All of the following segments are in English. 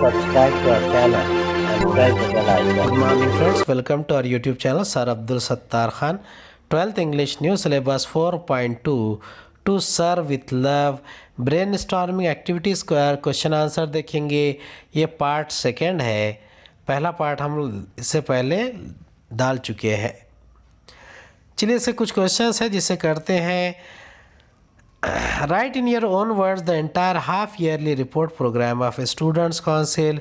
subscribe to our channel and press the bell icon. Good morning friends, welcome to our YouTube channel. Sir Abdul Sattar Khan, 12th English New Syllabus 4.2 to serve with love. Brainstorming activity square question answer देखेंगे। ये part second है, पहला part हम इससे पहले डाल चुके हैं। चलिए इससे कुछ क्वेश्चंस है जिसे करते हैं। Write in your own words the entire half-yearly report program of a students' council.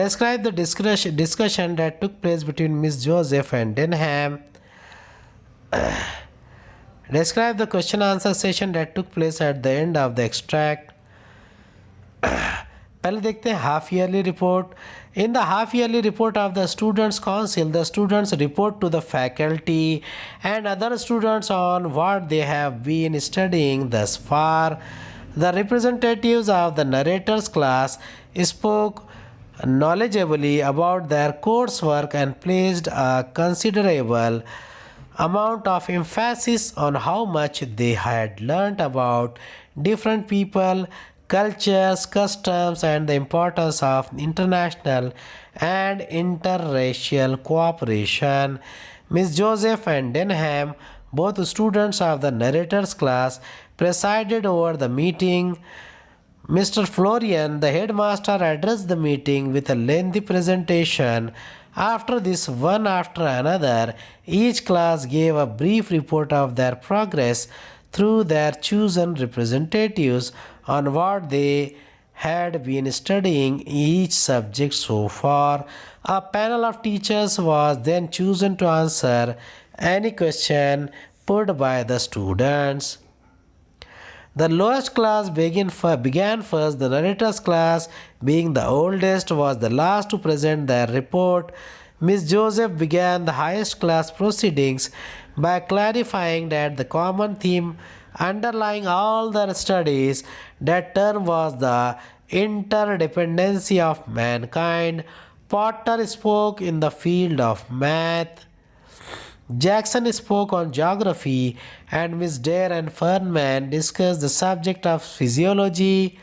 Describe the discussion that took place between Miss Joseph and Denham. Describe the question answer session that took place at the end of the extract. पहले देखते हैं half yearly report. In the half yearly report of the students council the students report to the faculty and other students on what they have been studying thus far. The representatives of the narrators class spoke knowledgeably about their coursework and placed a considerable amount of emphasis on how much they had learnt about different people, cultures, customs, and the importance of international and interracial cooperation. Miss Joseph and Denham, both students of the narrators class, presided over the meeting. Mr. Florian, the headmaster, addressed the meeting with a lengthy presentation. After this, one after another, each class gave a brief report of their progress through their chosen representatives on what they had been studying each subject so far. A panel of teachers was then chosen to answer any question put by the students. The lowest class began first. The narrator's class, being the oldest, was the last to present their report. Miss Joseph began the highest class proceedings by clarifying that the common theme underlying all their studies that term was the interdependency of mankind. Potter spoke in the field of math. Jackson spoke on geography, and Miss Dare and Fernman discussed the subject of physiology,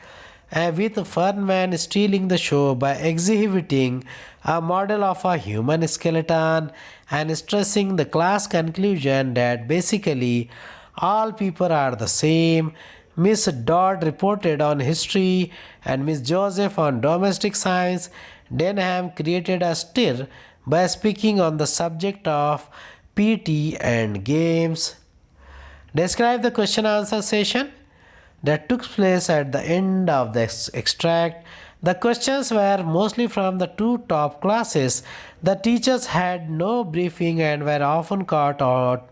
with Fernman stealing the show by exhibiting a model of a human skeleton and stressing the class conclusion that basically all people are the same. Miss Dodd reported on history and Miss Joseph on domestic science. Denham created a stir by speaking on the subject of PT and games. Describe the question answer session that took place at the end of the extract. The questions were mostly from the two top classes. The teachers had no briefing and were often caught out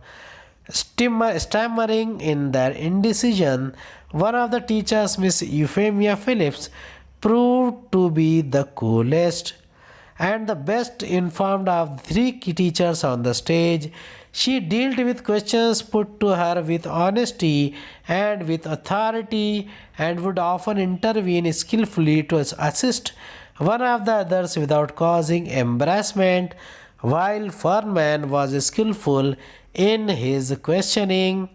stammering in their indecision. One of the teachers, Miss Euphemia Phillips, proved to be the coolest and the best informed of the three teachers on the stage. She dealt with questions put to her with honesty and with authority and would often intervene skillfully to assist one of the others without causing embarrassment. While Furman was skillful in his questioning,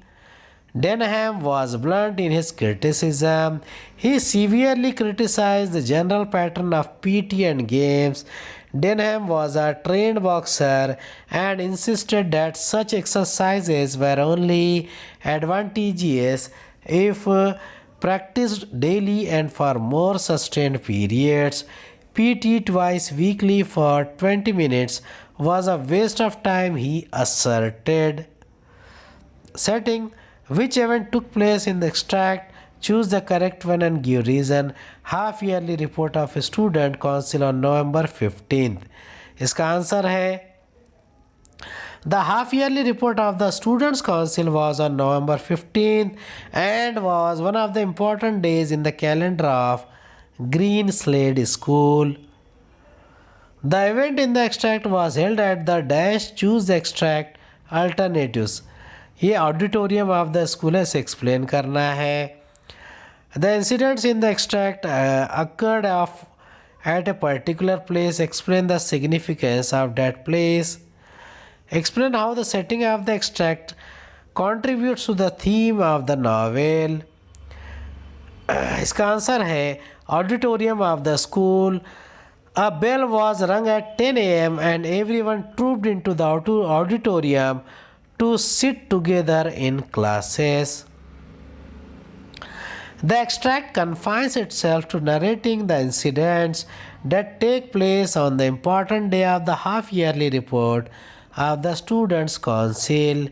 Denham was blunt in his criticism. He severely criticized the general pattern of PT and games. Denham was a trained boxer and insisted that such exercises were only advantageous if practiced daily and for more sustained periods. PT twice weekly for 20 minutes was a waste of time, he asserted. Setting: which event took place in the extract? Choose the correct one and give reason. Half yearly report of a student council on November 15th. इसका answer है The half yearly report of the students council was on November 15th and was one of the important days in the calendar of Green Slade School. The event in the extract was held at the dash. Choose the extract alternatives. ये auditorium of the school है, से explain करना है. The incidents in the extract occurred at a particular place. Explain the significance of that place. Explain how the setting of the extract contributes to the theme of the novel. इसका answer है auditorium of the school A bell was rung at 10 a.m. and everyone trooped into the auditorium to sit together in classes. The extract confines itself to narrating the incidents that take place on the important day of the half-yearly report of the Students' Council.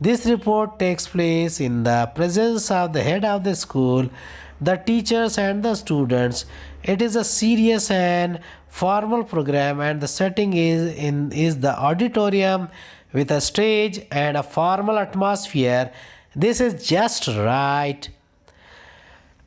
This report takes place in the presence of the head of the school, the teachers and the students. It is a serious and formal program and the setting is the auditorium with a stage and a formal atmosphere. This is just right.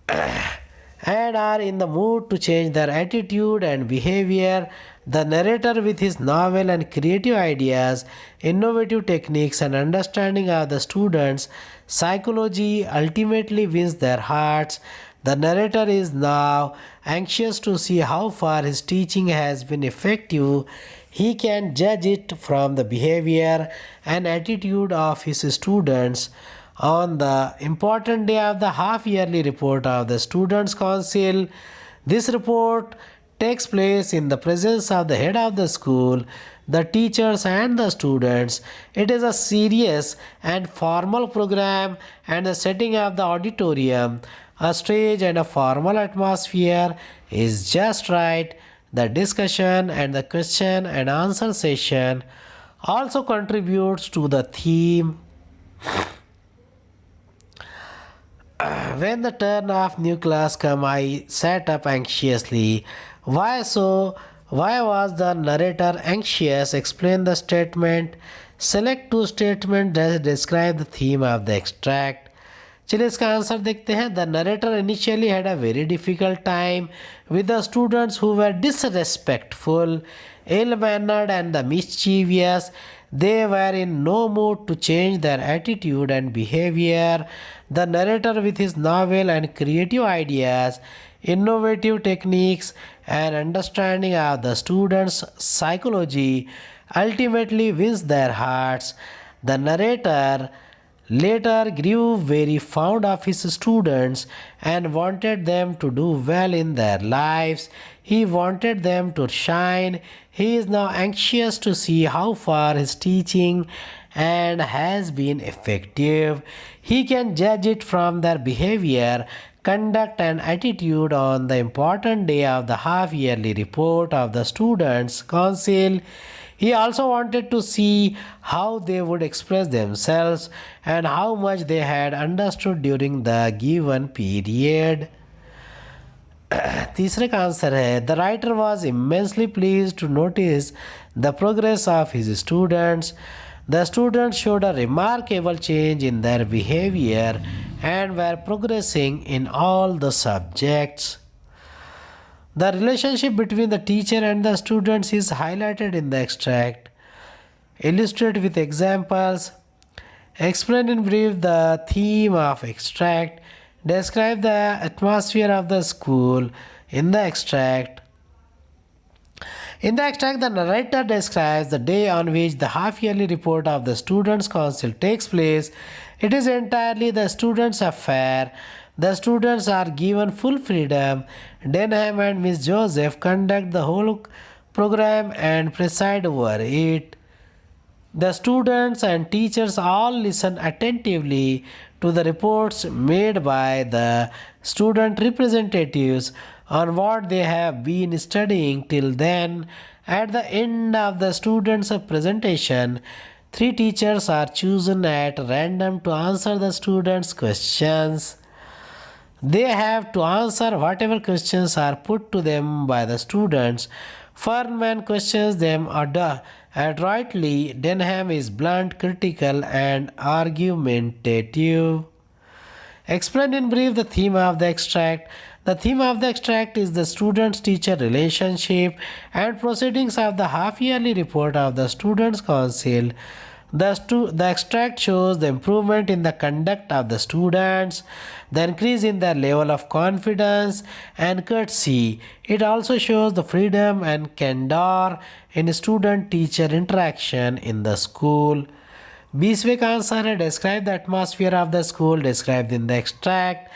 And are in the mood to change their attitude and behavior. The narrator, with his novel and creative ideas, innovative techniques, and understanding of the students' psychology, ultimately wins their hearts. The narrator is now anxious to see how far his teaching has been effective. He can judge it from the behavior and attitude of his students. On the important day of the half-yearly report of the Students' Council, this report takes place in the presence of the head of the school, the teachers and the students. It is a serious and formal program and the setting of the auditorium, a stage and a formal atmosphere is just right. The discussion and the question and answer session also contributes to the theme. When the turn of new class come, I sat up anxiously. Why so? Why was the narrator anxious? Explain the statement. Select two statements that describe the theme of the extract. चलिए इसका answer देखते हैं. The narrator initially had a very difficult time with the students who were disrespectful, ill-mannered and the mischievous. They were in no mood to change their attitude and behavior. The narrator, with his novel and creative ideas, innovative techniques, and understanding of the students' psychology, ultimately wins their hearts. The narrator later grew very fond of his students and wanted them to do well in their lives. He wanted them to shine. He is now anxious to see how far his teaching and has been effective. He can judge it from their behavior, conduct and attitude on the important day of the half-yearly report of the Students' Council. He also wanted to see how they would express themselves and how much they had understood during the given period. तीसरे का answer है The writer was immensely pleased to notice the progress of his students. The students showed a remarkable change in their behavior and were progressing in all the subjects. The relationship between the teacher and the students is highlighted in the extract. Illustrate with examples. Explain in brief the theme of extract. Describe the atmosphere of the school in the extract. In the extract, the narrator describes the day on which the half-yearly report of the Students' Council takes place. It is entirely the students' affair. The students are given full freedom. Denham and Miss Joseph conduct the whole program and preside over it. The students and teachers all listen attentively to the reports made by the student representatives on what they have been studying till then. At the end of the students' presentation, 3 teachers are chosen at random to answer the students' questions. They have to answer whatever questions are put to them by the students. Furman questions them adroitly. Denham is blunt, critical, and argumentative. Explain in brief the theme of the extract. The theme of the extract is the student-teacher relationship and proceedings of the half-yearly report of the Students' Council. The extract shows the improvement in the conduct of the students, the increase in their level of confidence and courtesy. It also shows the freedom and candor in student-teacher interaction in the school. 20वें का answer है describe the atmosphere of the school described in the extract.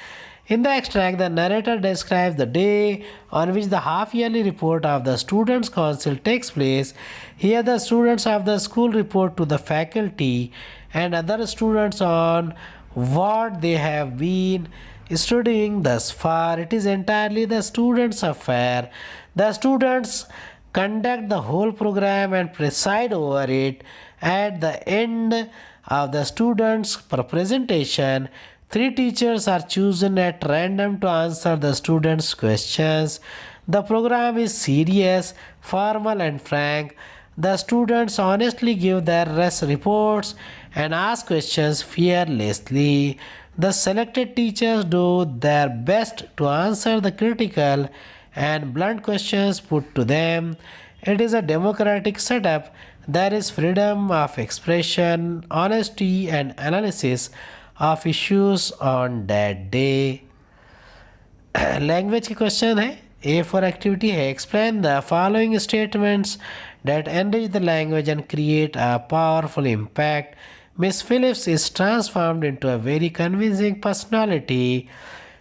In the extract, the narrator describes the day on which the half-yearly report of the Students' Council takes place. Here, the students of the school report to the faculty and other students on what they have been studying thus far. It is entirely the students' affair. The students conduct the whole program and preside over it. At the end of the students' presentation, 3 teachers are chosen at random to answer the students' questions. The program is serious, formal, and frank. The students honestly give their reports and ask questions fearlessly. The selected teachers do their best to answer the critical and blunt questions put to them. It is a democratic setup. There is freedom of expression, honesty, and analysis of issues on that day. Language की question है. A for activity है. Explain the following statements that enrich the language and create a powerful impact. Miss Phillips is transformed into a very convincing personality.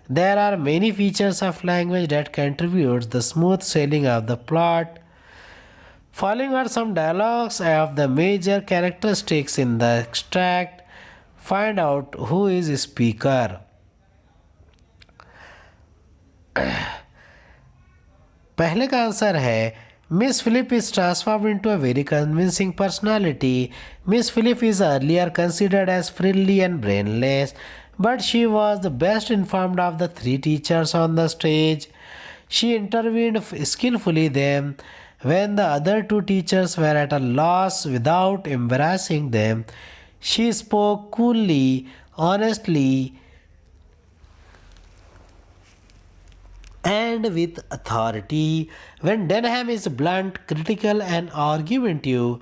There are many features of language that contribute the smooth sailing of the plot. Following are some dialogues of the major characteristics in the extract. Find out who is speaker. पहले का answer है Miss Phillips is transformed into a very convincing personality. Miss Phillips is earlier considered as friendly and brainless, but she was the best informed of the 3 teachers on the stage. She intervened skillfully them when the other 2 teachers were at a loss without embarrassing them. She spoke coolly, honestly, and with authority. When Denham is blunt, critical, and argumentative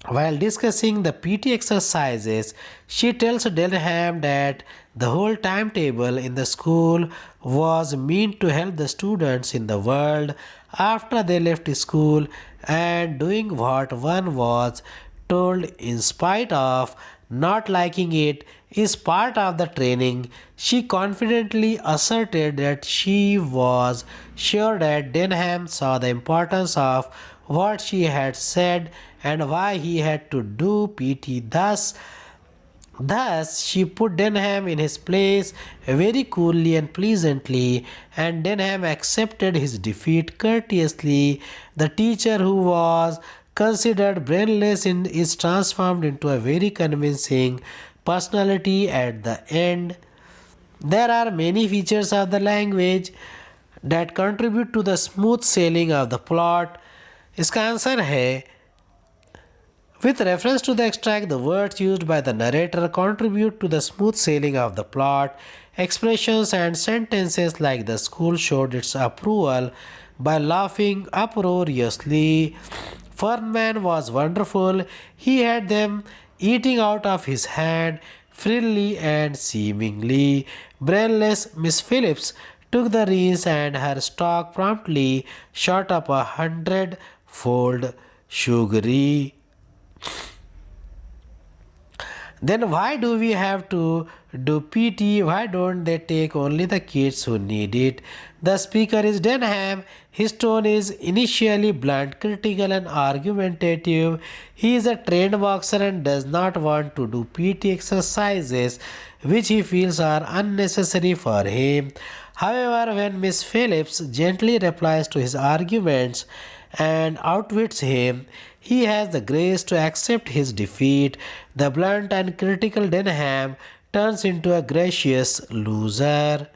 while discussing the PT exercises, she tells Denham that the whole timetable in the school was meant to help the students in the world after they left school, and doing what one was told in spite of not liking it is part of the training. She confidently asserted that she was sure that Denham saw the importance of what she had said and why he had to do PT. Thus, she put Denham in his place very coolly and pleasantly, and Denham accepted his defeat courteously. The teacher who was considered brainless is transformed into a very convincing personality at the end. There are many features of the language that contribute to the smooth sailing of the plot. इसका answer है with reference to the extract, the words used by the narrator contribute to the smooth sailing of the plot. Expressions and sentences like the school showed its approval by laughing uproariously. Fernman was wonderful. He had them eating out of his hand freely and seemingly. Brainless Miss Phillips took the reins and her stock promptly shot up 100-fold sugary. Then why do we have to do PT? Why don't they take only the kids who need it? The speaker is Denham. His tone is initially blunt, critical, and argumentative. He is a trained boxer and does not want to do PT exercises which he feels are unnecessary for him. However, when Miss Phillips gently replies to his arguments and outwits him, he has the grace to accept his defeat. The blunt and critical Denham turns into a gracious loser.